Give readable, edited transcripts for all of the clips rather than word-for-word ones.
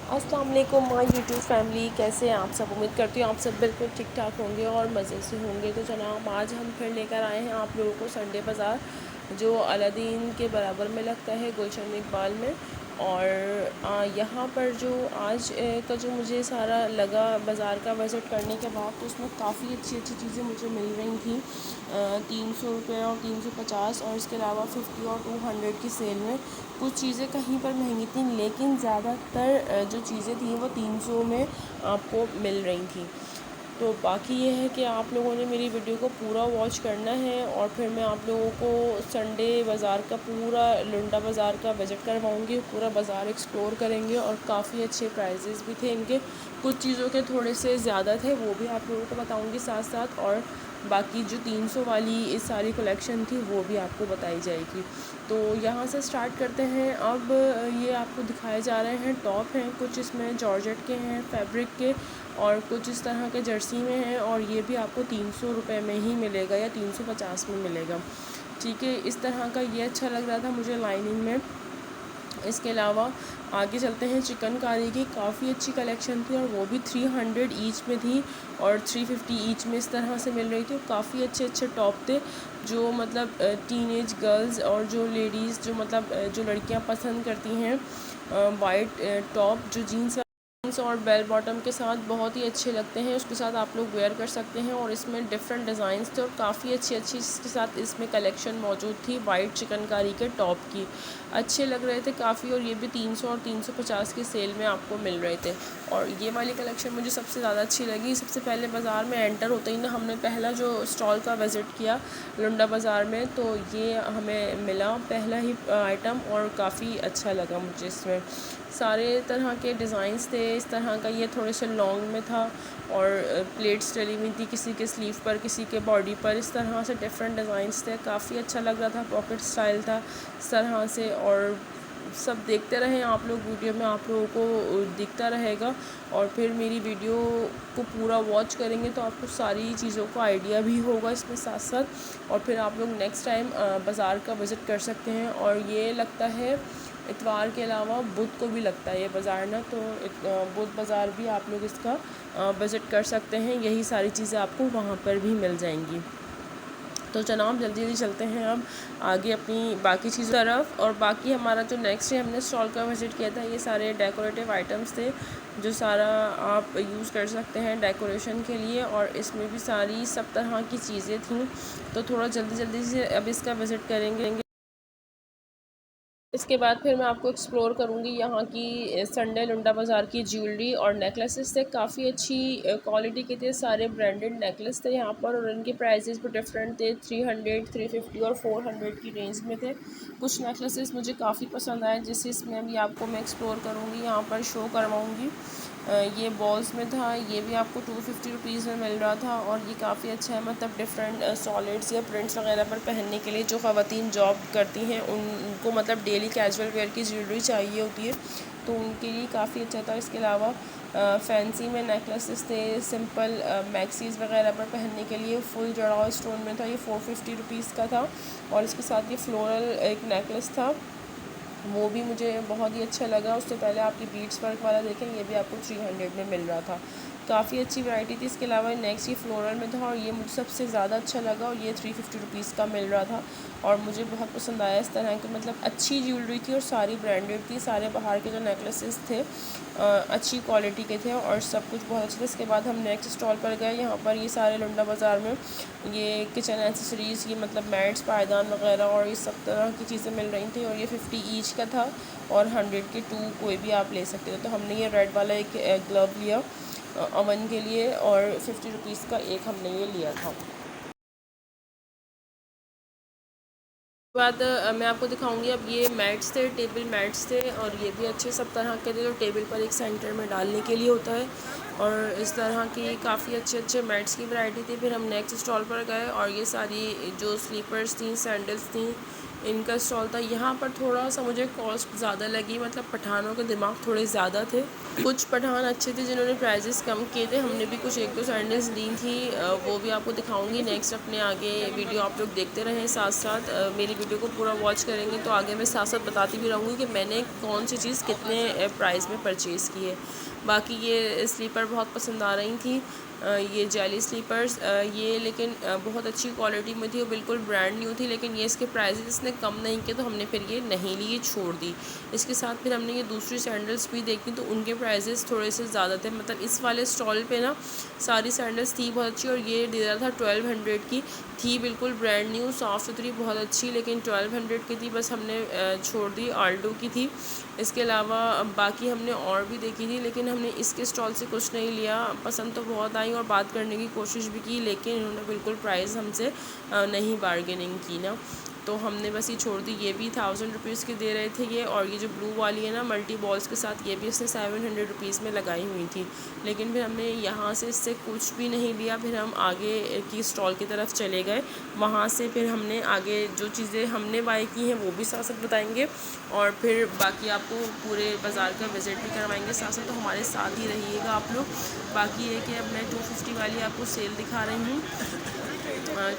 अस्सलाम वालेकुम my YouTube family, कैसे हैं आप सब। उम्मीद करती हूँ आप सब बिल्कुल ठीक ठाक होंगे और मज़े से होंगे। तो जनाब आज हम फिर लेकर आए हैं आप लोगों को संडे बाज़ार, जो अलादीन के बराबर में लगता है गुलशन इकबाल में। और यहाँ पर जो आज का जो मुझे सारा लगा बाज़ार का विज़िट करने के बाद, तो उसमें काफ़ी अच्छी अच्छी चीज़ें मुझे मिल रही थी 300 रुपये और 350, और इसके अलावा 50 और 200 की सेल में। कुछ चीज़ें कहीं पर महंगी थी, लेकिन ज़्यादातर जो चीज़ें थी वो 300 में आपको मिल रही थी। तो बाकी ये है कि आप लोगों ने मेरी वीडियो को पूरा वॉच करना है, और फिर मैं आप लोगों को संडे बाज़ार का पूरा लुंडा बाज़ार का विज़िट करवाऊँगी। पूरा बाज़ार एक्सप्लोर करेंगे, और काफ़ी अच्छे प्राइजेज़ भी थे इनके। कुछ चीज़ों के थोड़े से ज़्यादा थे, वो भी आप लोगों को बताऊँगी साथ साथ। और बाकी जो 300 वाली इस सारी कलेक्शन थी वो भी आपको बताई जाएगी। तो यहाँ से स्टार्ट करते हैं। अब ये आपको दिखाए जा रहे हैं टॉप हैं, कुछ इसमें जॉर्जेट के हैं फैब्रिक के, और कुछ इस तरह के जर्सी में हैं। और ये भी आपको 300 रुपये में ही मिलेगा या 350 में मिलेगा। ठीक है, इस तरह का ये अच्छा लग रहा था मुझे लाइनिंग में। इसके अलावा आगे चलते हैं, चिकनकारी की काफ़ी अच्छी कलेक्शन थी, और वो भी 300 ईच में थी और 350 ईच में इस तरह से मिल रही थी। काफ़ी अच्छे अच्छे टॉप थे, जो मतलब टीनेज गर्ल्स और जो लेडीज़, जो मतलब जो लड़कियां पसंद करती हैं वाइट टॉप, जो जीन्स और बेल बॉटम के साथ बहुत ही अच्छे लगते हैं। उसके साथ आप लोग वेयर कर सकते हैं, और इसमें डिफरेंट डिज़ाइंस थे और काफ़ी अच्छी अच्छी इसके साथ इसमें कलेक्शन मौजूद थी वाइट चिकनकारी के टॉप की। अच्छे लग रहे थे काफ़ी, और ये भी 300 और 350 की सेल में आपको मिल रहे थे। और ये वाली कलेक्शन मुझे सबसे ज़्यादा अच्छी लगी। सबसे पहले बाज़ार में एंटर होते ही ना हमने पहला जो स्टॉल का विज़िट किया लुंडा बाज़ार में, तो ये हमें मिला पहला ही आइटम, और काफ़ी अच्छा लगा मुझे। इसमें सारे तरह के डिज़ाइंस थे। इस तरह का ये थोड़े से लॉन्ग में था, और प्लेट्स डली हुई थी, किसी के स्लीव पर, किसी के बॉडी पर। इस तरह से डिफरेंट डिज़ाइंस थे, काफ़ी अच्छा लग रहा था। पॉकेट स्टाइल था इस तरह से। और सब देखते रहें आप लोग, वीडियो में आप लोगों को दिखता रहेगा। और फिर मेरी वीडियो को पूरा वॉच करेंगे तो आपको सारी चीज़ों का आइडिया भी होगा इसमें साथ साथ। और फिर आप लोग नेक्स्ट टाइम बाज़ार का विज़िट कर सकते हैं। और ये लगता है इतवार के अलावा बुध को भी लगता है ये बाज़ार ना, तो बुध बाज़ार भी आप लोग इसका विज़िट कर सकते हैं। यही सारी चीज़ें आपको वहाँ पर भी मिल जाएंगी। तो जनाब जल्दी जल्दी चलते हैं अब आगे अपनी बाकी चीज़ों तरफ। और बाकी हमारा जो नेक्स्ट है, हमने स्टॉल का विज़िट किया था, ये सारे डेकोरेटिव आइटम्स थे, जो सारा आप यूज़ कर सकते हैं डेकोरेशन के लिए। और इसमें भी सारी सब तरह की चीज़ें थीं। तो थोड़ा जल्दी जल्दी से अब इसका विज़िट करेंगे। इसके बाद फिर मैं आपको एक्सप्लोर करूँगी यहाँ की संडे लुंडा बाज़ार की ज्वेलरी और नेकलेसेस थे। काफ़ी अच्छी क्वालिटी के थे, सारे ब्रांडेड नेकलेस थे यहाँ पर, और इनके प्राइसेस भी डिफरेंट थे। 300, 350 और 400 की रेंज में थे। कुछ नेकलेसेस मुझे काफ़ी पसंद आए, जिसे इसमें अभी आपको मैं एक्सप्लोर करूँगी, यहाँ पर शो करवाऊँगी। ये बॉल्स में था, ये भी आपको 250 रुपीज़ में मिल रहा था। और ये काफ़ी अच्छा है, मतलब डिफरेंट सॉलिड्स या प्रिंट्स वगैरह पर पहनने के लिए, जो ख़वातीन जॉब करती हैं उनको मतलब डेली कैजुअल वेयर की ज्वेलरी चाहिए होती है, तो उनके लिए काफ़ी अच्छा था। इसके अलावा फैंसी में नेकलेसेस थे, सिंपल मैक्सीज़ वगैरह पर पहनने के लिए फुल जड़ाव स्टोन में था, ये 450 रुपीज़ का था। और इसके साथ ये फ्लोरल एक नेकलेस था, वो भी मुझे बहुत ही अच्छा लगा। उससे पहले आपकी बीट्स वर्क वाला देखें, ये भी आपको 300 में मिल रहा था। काफ़ी अच्छी वैरायटी थी। इसके अलावा नेक्स्ट ये फ्लोरल में था, और ये मुझे सबसे ज़्यादा अच्छा लगा, और ये 350 रुपीज़ का मिल रहा था। और मुझे बहुत पसंद आया इस तरह की, मतलब अच्छी ज्वेलरी थी और सारी ब्रांडेड थी। सारे बाहर के जो नेकलेसेस थे अच्छी क्वालिटी के थे, और सब कुछ बहुत अच्छा था। इसके बाद हम नेक्स्ट स्टॉल पर गए। यहाँ पर ये सारे लुंडा बाज़ार में ये किचन एसेसरीज़, ये मतलब मैट्स, पायदान वगैरह और ये सब तरह की चीज़ें मिल रही थी। और ये 50 ईच का था, और 100 के 2 कोई भी आप ले सकते हो। तो हमने ये रेड वाला एक ग्लव लिया अवन के लिए, और 50 रुपीज़ का एक हमने ये लिया था। बाद मैं आपको दिखाऊंगी। अब ये मैट्स थे, टेबल मैट्स थे, और ये भी अच्छे सब तरह के थे, जो टेबल पर एक सेंटर में डालने के लिए होता है। और इस तरह की काफ़ी अच्छे अच्छे मैट्स की वैरायटी थी। फिर हम नेक्स्ट स्टॉल पर गए, और ये सारी जो स्लीपर्स थी, सैंडल्स थी, इनका स्टॉल था। यहाँ पर थोड़ा सा मुझे कॉस्ट ज़्यादा लगी, मतलब पठानों के दिमाग थोड़े ज़्यादा थे। कुछ पठान अच्छे थे जिन्होंने प्राइजेस कम किए थे, हमने भी कुछ एक दो सैंडल्स ली थी, वो भी आपको दिखाऊंगी नेक्स्ट अपने आगे वीडियो। आप लोग देखते रहें साथ साथ, मेरी वीडियो को पूरा वॉच करेंगे तो आगे मैं साथ साथ बताती भी रहूँगी कि मैंने कौन सी चीज़ कितने प्राइस में परचेज़ की है। बाकी ये स्लीपर बहुत पसंद आ रही थी, ये जेली स्लीपर्स, ये लेकिन बहुत अच्छी क्वालिटी में थी और बिल्कुल ब्रांड न्यू थी, लेकिन ये इसके प्राइसेस इसने कम नहीं किए तो हमने फिर ये नहीं ली, ये छोड़ दी। इसके साथ फिर हमने ये दूसरी सैंडल्स भी देखी तो उनके प्राइसेस थोड़े से ज़्यादा थे। मतलब इस वाले स्टॉल पे ना सारी सैंडल्स थी बहुत अच्छी और ये दे रहा था 1200 की थी, बिल्कुल ब्रांड न्यू साफ़ सुथरी बहुत अच्छी, लेकिन 1200 की थी, बस हमने छोड़ दी। आल्टो की थी। इसके अलावा बाकी हमने और भी देखी थी, लेकिन हमने इसके स्टॉल से कुछ नहीं लिया। पसंद तो बहुत आई और बात करने की कोशिश भी की, लेकिन इन्होंने बिल्कुल प्राइस हमसे नहीं बार्गेनिंग की ना, तो हमने बस ये छोड़ दी। ये भी 1000 रुपीज़ के दे रहे थे ये, और ये जो ब्लू वाली है ना मल्टी बॉल्स के साथ, ये भी इसने 700 रुपीज़ में लगाई हुई थी। लेकिन फिर हमने यहाँ से इससे कुछ भी नहीं लिया, फिर हम आगे की स्टॉल की तरफ चले गए। वहाँ से फिर हमने आगे जो चीज़ें हमने बाय की हैं वो भी साथ साथ बताएंगे, और फिर बाकी आपको पूरे बाज़ार का विज़िट भी करवाएंगे साथ साथ, तो हमारे साथ ही रहिएगा आप लोग। बाकी ये कि अब मैं 250 वाली आपको सेल दिखा रही हूँ।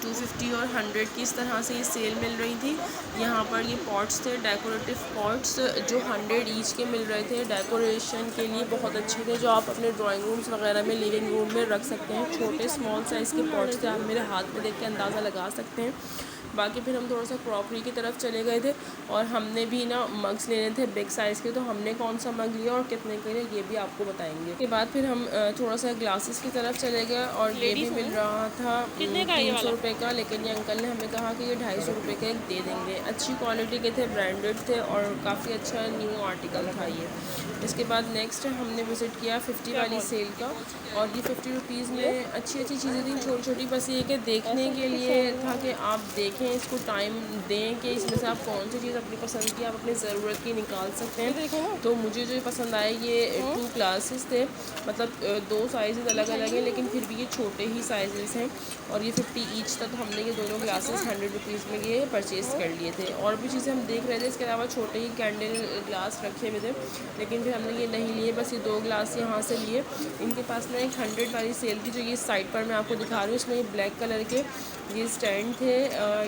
250 और 100 की इस तरह से ये सेल मिल रही थी। यहाँ पर ये पॉट्स थे, डेकोरेटिव पॉट्स, जो 100 ईच के मिल रहे थे। डेकोरेशन के लिए बहुत अच्छे थे, जो आप अपने ड्राइंग रूम्स वगैरह में, लिविंग रूम में रख सकते हैं। छोटे स्मॉल साइज़ के पॉट्स थे, आप मेरे हाथ में देख के अंदाज़ा लगा सकते हैं। बाकी फिर हम थोड़ा सा क्रॉकरी की तरफ चले गए थे, और हमने भी ना मग्स लेने थे बिग साइज़ के, तो हमने कौन सा मग लिया और कितने के लिए ये भी आपको बताएंगे। उसके बाद फिर हम थोड़ा सा ग्लासेस की तरफ चले गए, और ये भी मिल रहा था 300 रुपये का, लेकिन ये अंकल ने हमें कहा कि ये 250 रुपये का एक दे देंगे। अच्छी क्वालिटी के थे, ब्रांडेड थे, और काफ़ी अच्छा न्यू आर्टिकल था ये। इसके बाद नेक्स्ट हमने विज़िट किया 50 वाली सेल का, और ये 50 रुपीज़ में अच्छी अच्छी चीज़ें थी, छोटी छोटी, बस ये कि देखने के लिए था कि आप देखें, इसको टाइम दें कि इसमें से आप कौन सी चीज़ अपनी पसंद की, आप अपनी ज़रूरत की निकाल सकते हैं। तो मुझे जो पसंद आए ये 2 ग्लासेस थे, मतलब 2 साइज़ अलग अलग हैं, लेकिन फिर भी ये छोटे ही साइज़ हैं, और ये 50 ईच था, तो हमने ये दोनों ग्लासेस 100 रुपीज़ में ये परचेज़ कर लिए थे। और भी चीज़ें हम देख रहे थे, इसके अलावा छोटे ही कैंडल ग्लास रखे हुए थे, लेकिन फिर हमने ये नहीं लिए, बस ये 2 ग्लास यहाँ से लिए। इनके पास ना एक 100 वाली सेल थी, जो ये साइड पर मैं आपको दिखा रही हूँ। इसमें ये ब्लैक कलर के ये स्टैंड थे,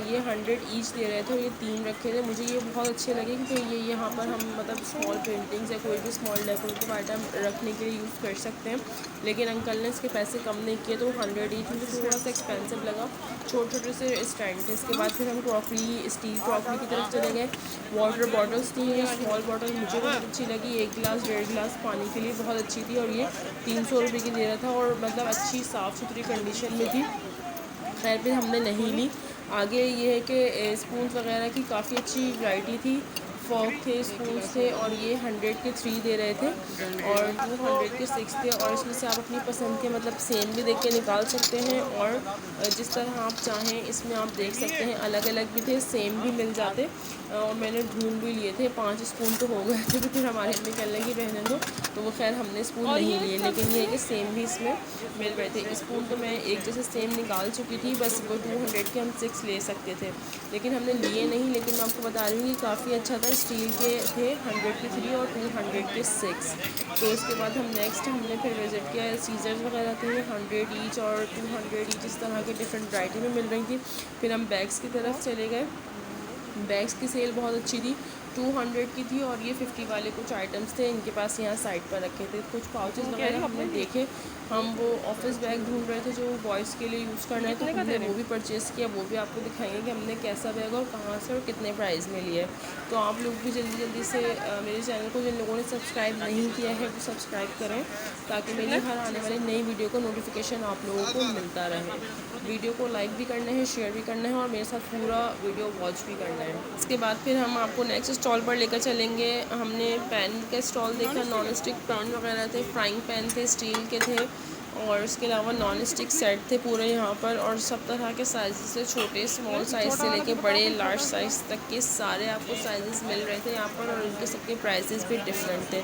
ये 100 ईच दे रहे थे, और ये 3 रखे थे। मुझे ये बहुत अच्छे लगे, क्योंकि ये यहाँ पर हम मतलब स्मॉल पेंटिंग्स या कोई भी स्मॉल डेकोरेटिव आइटम रखने के लिए यूज़ कर सकते हैं। लेकिन अंकल ने इसके पैसे कम नहीं किए, तो 100 ईच मुझे थोड़ा सा एक्सपेंसिव लगा। छोटे छोटे से स्टैंड थे। इसके बाद फिर हम क्रॉकरी, स्टील क्रॉकरी की तरफ चले गए। वाटर बॉटल्स थी, ये स्मॉल बॉटल मुझे बहुत अच्छी लगी, 1 गिलास 1.5 गिलास पानी के लिए बहुत अच्छी थी, और ये 300 रुपये की दे रहा था, और मतलब अच्छी साफ़ सुथरी कंडीशन में थी। खैर फिर हमने नहीं ली। आगे ये है कि स्पून वगैरह की काफ़ी अच्छी वैरायटी थी, फॉक थे, स्पून्स थे, और ये 100 के 3 दे रहे थे, और 200 के 6 थे, और इसमें से आप अपनी पसंद के मतलब सेम भी देख के निकाल सकते हैं, और जिस तरह आप चाहें इसमें आप देख सकते हैं। अलग अलग भी थे, सेम भी मिल जाते, और मैंने ढूंढ भी लिए थे। 5 स्पून तो हो गए थे, तो फिर हमारी अम्मी कहने लगी रहने दो, तो वो खैर हमने स्पून नहीं लिए, लेकिन ये है कि सेम भी इसमें मिल रहे थे। स्पून तो मैं एक जैसे सेम निकाल चुकी थी, बस वो 200 के हम 6 ले सकते थे, लेकिन हमने लिए नहीं। लेकिन मैं आपको बता रही हूँ कि काफ़ी अच्छा था, स्टील के थे, 100 के 3 और 200 के 6। तो इसके बाद हमने फिर विज़िट किया, सीजर्स वगैरह थे 100 ईच और 200 ईच, इस तरह के डिफरेंट वैरायटी में मिल रही थी। फिर हम बैग्स की तरफ चले गए। बैग्स की सेल बहुत अच्छी थी, 200 की थी, और ये 50 वाले कुछ आइटम्स थे इनके पास यहाँ साइड पर रखे थे। कुछ पाउचेस वगैरह हमने देखे, हम वो ऑफिस बैग ढूंढ रहे थे जो बॉयज़ के लिए यूज़ करना है, तो हमने वो भी परचेज़ किया। वो भी आपको दिखाएंगे कि हमने कैसा बैग और कहाँ से और कितने प्राइस में लिया है। तो आप लोग भी जल्दी जल्दी से मेरे चैनल को, जिन लोगों ने सब्सक्राइब नहीं किया है वो सब्सक्राइब करें, ताकि मेरी हर आने वाली नई वीडियो का नोटिफिकेशन आप लोगों को मिलता रहे। वीडियो को लाइक भी करना है, शेयर भी करना है, और मेरे साथ पूरा वीडियो वॉच भी करना है। इसके बाद फिर हम आपको नेक्स्ट स्टॉल पर लेकर चलेंगे। हमने पैन का स्टॉल देखा, नॉन स्टिक पैन वगैरह थे, फ्राइंग पैन थे, स्टील के थे, और इसके अलावा नॉन स्टिक सेट थे पूरे यहाँ पर, और सब तरह के साइज़ से, छोटे स्मॉल साइज़ से लेके बड़े लार्ज साइज़ तक के सारे आपको साइज़ मिल रहे थे यहाँ पर, और उनके सबके प्राइसेस भी डिफरेंट थे।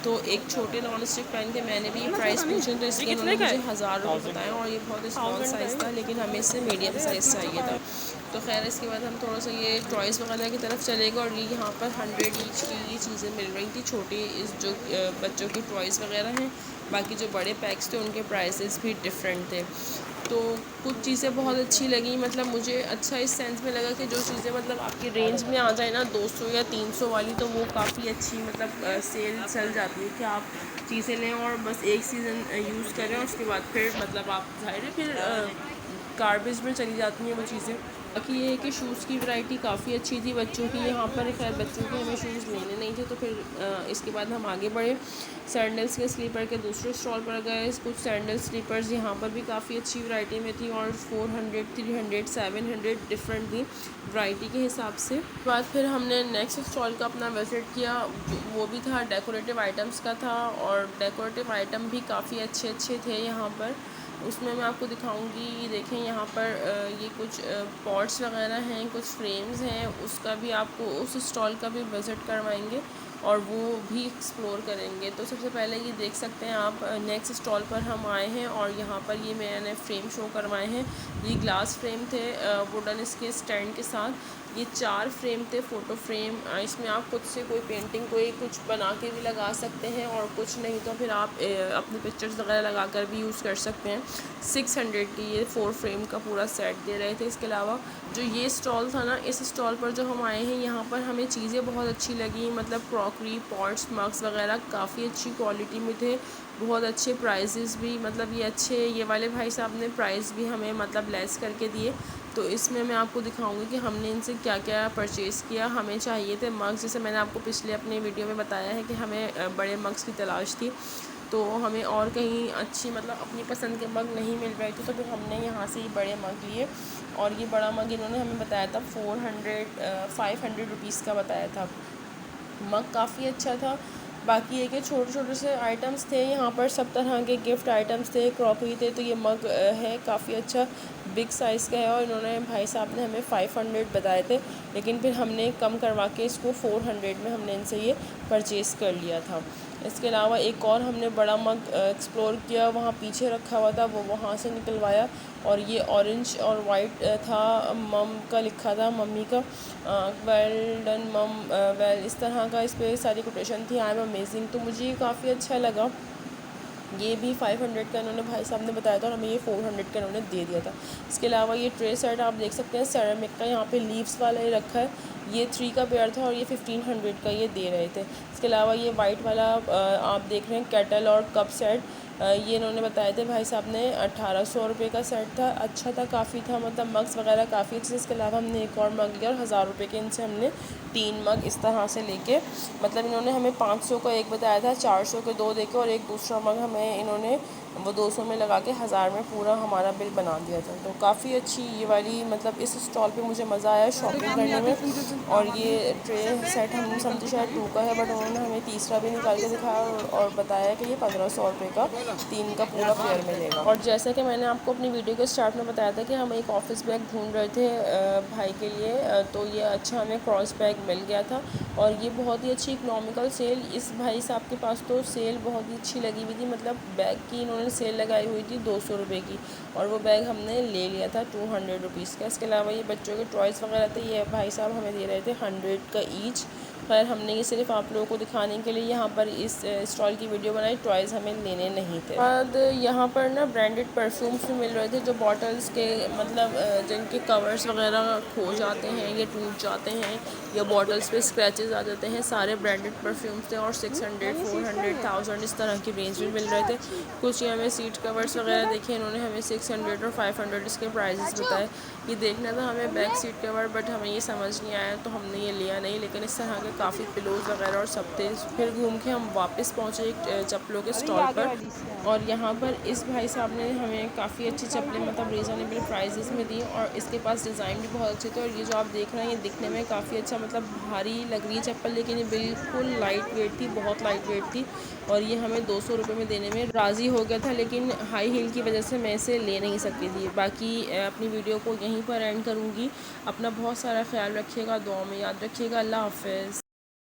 तो एक छोटे नॉन स्टिक पैन के मैंने भी प्राइस पूछे, तो इसके उन्होंने मुझे 1000 रुपये बताए, और ये बहुत स्मॉल साइज़ था, लेकिन हमें इससे मीडियम साइज़ चाहिए था। तो खैर इसके बाद हम थोड़ा सा ये टॉयज़ वगैरह की तरफ चलेगा। और ये यहाँ पर 100 ईच की ये चीज़ें मिल रही थी, छोटी इस जो बच्चों की टॉयज़ वगैरह हैं। बाकी जो बड़े पैक्स थे उनके प्राइसेस भी डिफरेंट थे। तो कुछ चीज़ें बहुत अच्छी लगी, मतलब मुझे अच्छा इस सेंस में लगा कि जो चीज़ें मतलब आपकी रेंज में आ जाए ना 200 या 300 वाली, तो वो काफ़ी अच्छी मतलब सेल चल जाती है कि आप चीज़ें लें और बस एक सीज़न यूज़ करें और उसके बाद फिर मतलब आप ज़ाहिर है फिर गार्बेज में चली जाती हैं वो चीज़ें। बाकी ये है कि शूज़ की वैरायटी काफ़ी अच्छी थी बच्चों की यहाँ पर। खैर बच्चों के हमें शूज़ लेने नहीं थे, तो फिर इसके बाद हम आगे बढ़े। सैंडल्स के स्लीपर के दूसरे स्टॉल पर गए। कुछ सैंडल स्लीपर्स यहाँ पर भी काफ़ी अच्छी वैरायटी में थी और 400, 300, 700 डिफरेंट थी वैरायटी के हिसाब से। बाद फिर हमने नेक्स्ट स्टॉल का अपना विज़िट किया, वो भी था डेकोरेटिव आइटम्स का था। और डेकोरेटिव आइटम भी काफ़ी अच्छे अच्छे थे यहाँ पर। उसमें मैं आपको दिखाऊंगी। ये देखें यहाँ पर ये कुछ पॉट्स वगैरह हैं, कुछ फ्रेम्स हैं, उसका भी आपको उस स्टॉल का भी विज़िट करवाएंगे और वो भी एक्सप्लोर करेंगे। तो सबसे पहले ये देख सकते हैं आप, नेक्स्ट स्टॉल पर हम आए हैं और यहाँ पर ये मैंने फ्रेम शो करवाए हैं। ये ग्लास फ्रेम थे वुडन इसके स्टैंड के साथ। ये 4 फ्रेम थे, फ़ोटो फ्रेम। इसमें आप खुद से कोई पेंटिंग कोई कुछ बना के भी लगा सकते हैं और कुछ नहीं तो फिर आप अपनी पिक्चर्स वगैरह लगा कर भी यूज़ कर सकते हैं। 600 की ये 4 फ्रेम का पूरा सेट दे रहे थे। इसके अलावा जो ये स्टॉल था ना, इस स्टॉल पर जो हम आए हैं यहाँ पर हमें चीज़ें बहुत अच्छी लगी। मतलब क्रॉकरी, पॉट्स, मग्स वगैरह काफ़ी अच्छी क्वालिटी में थे, बहुत अच्छे प्राइसेस भी। मतलब ये अच्छे, ये वाले भाई साहब ने प्राइस भी हमें मतलब लेस करके दिए। तो इसमें मैं आपको दिखाऊंगी कि हमने इनसे क्या क्या परचेज़ किया। हमें चाहिए थे मग्स, जैसे मैंने आपको पिछले अपने वीडियो में बताया है कि हमें बड़े मग्स की तलाश थी, तो हमें और कहीं अच्छी मतलब अपनी पसंद के मग नहीं मिल रहे थे, तो फिर हमने यहाँ से ही बड़े मग लिए। और ये बड़ा मग इन्होंने हमें बताया था 500 रुपीज़ का बताया था। मग काफ़ी अच्छा था। बाकी ये कि छोटे छोटे से आइटम्स थे यहाँ पर, सब तरह के गिफ्ट आइटम्स थे, क्रॉकरी थे। तो ये मग है काफ़ी अच्छा, बिग साइज़ का है और इन्होंने भाई साहब ने हमें 500 बताए थे, लेकिन फिर हमने कम करवा के इसको 400 में हमने इनसे ये परचेज़ कर लिया था। इसके अलावा एक और हमने बड़ा मग एक्सप्लोर किया, वहाँ पीछे रखा हुआ था, वो वहाँ से निकलवाया। और ये ऑरेंज और वाइट था, मम का लिखा था, मम्मी का, वेल डन मम, वेल, इस तरह का इस पर सारी कोटेशन थी, आई एम अमेजिंग। तो मुझे ये काफ़ी अच्छा लगा। ये भी 500 का इन्होंने भाई साहब ने बताया था और हमें ये 400 का इन्होंने दे दिया था। इसके अलावा ये ट्रे सेट आप देख सकते हैं सेरेमिक का, यहाँ पे लीव्स वाला ही रखा है। ये 3 का पेयर था और ये 1500 का ये दे रहे थे। इसके अलावा ये वाइट वाला आप देख रहे हैं केटल और कप सेट, ये इन्होंने बताए थे भाई साहब ने 1800 रुपये का सेट था। अच्छा था, काफ़ी था, मतलब मग्स वगैरह काफ़ी अच्छे। इसके अलावा हमने एक और मग लिया और 1000 रुपये के इनसे हमने 3 मग इस तरह से लेके, मतलब इन्होंने हमें 500 का एक बताया था, 400 के 2 देके और एक दूसरा मग हमें इन्होंने वो 200 में लगा के 1000 में पूरा हमारा बिल बना दिया था। तो काफ़ी अच्छी ये वाली, मतलब इस स्टॉल पे मुझे मज़ा आया शॉपिंग करने में। और ये ट्रे सेट हम समझे शायद 2 का है, बट उन्होंने हमें तीसरा भी निकाल के दिखाया और बताया कि ये 1500 रुपये का 3 का पूरा पेयर मिलेगा। और जैसा कि मैंने आपको अपनी वीडियो के स्टार्ट में बताया था कि हम एक ऑफ़िस बैग ढूंढ रहे थे भाई के लिए, तो ये अच्छा हमें क्रॉस बैग मिल गया था और ये बहुत ही अच्छी इकनॉमिकल सेल। इस भाई साहब के पास तो सेल बहुत ही अच्छी लगी हुई थी, मतलब बैग की इन्होंने सेल लगाई हुई थी 200 रुपये की और वो बैग हमने ले लिया था 200 रुपीज़ का। इसके अलावा ये बच्चों के टॉयज़ वगैरह थे, ये भाई साहब हमें दे रहे थे 100 का ईच। खैर हमने ये सिर्फ आप लोगों को दिखाने के लिए यहाँ पर इस स्टॉल की वीडियो बनाई, टॉयज़ हमें लेने नहीं थे। बाद यहाँ पर ना ब्रांडेड परफ्यूम्स भी मिल रहे थे, जो बॉटल्स के मतलब जिनके कवर्स वगैरह खो जाते हैं या टूट जाते हैं या बॉटल्स पे स्क्रैचेस आ जाते हैं, सारे ब्रांडेड परफ्यूम्स थे और 600, 400, 1000 इस तरह की रेंज में मिल रहे थे। कुछ ये हमें सीट कवर्स वगैरह देखे, इन्होंने हमें 600 और 500 इसके प्राइसेस बताए। ये देखना था हमें बैक सीट कवर, बट हमें ये समझ नहीं आया तो हमने ये लिया नहीं। लेकिन इस तरह के काफ़ी पिलोज़ वगैरह और सब थे। फिर घूम के हम वापस पहुँचे एक चप्पलों के स्टॉल पर और यहाँ पर इस भाई साहब ने हमें काफ़ी अच्छी चप्पलें मतलब रीज़नेबल प्राइसेस में दी और इसके पास डिज़ाइन भी बहुत अच्छे थे। और ये जो आप देख रहे हैं ये दिखने में काफ़ी अच्छा मतलब भारी लग रही है चप्पल, लेकिन ये बिल्कुल लाइट वेट थी, बहुत लाइट वेट थी और ये हमें 200 रुपये में देने में राज़ी हो गया था। लेकिन हाई हील की वजह से मैं इसे ले नहीं सकती थी। बाकी अपनी वीडियो को यहीं पर एंड करूँगी। अपना बहुत सारा ख्याल रखिएगा, दुआ में याद रखिएगा। अल्लाह हाफ़िज़।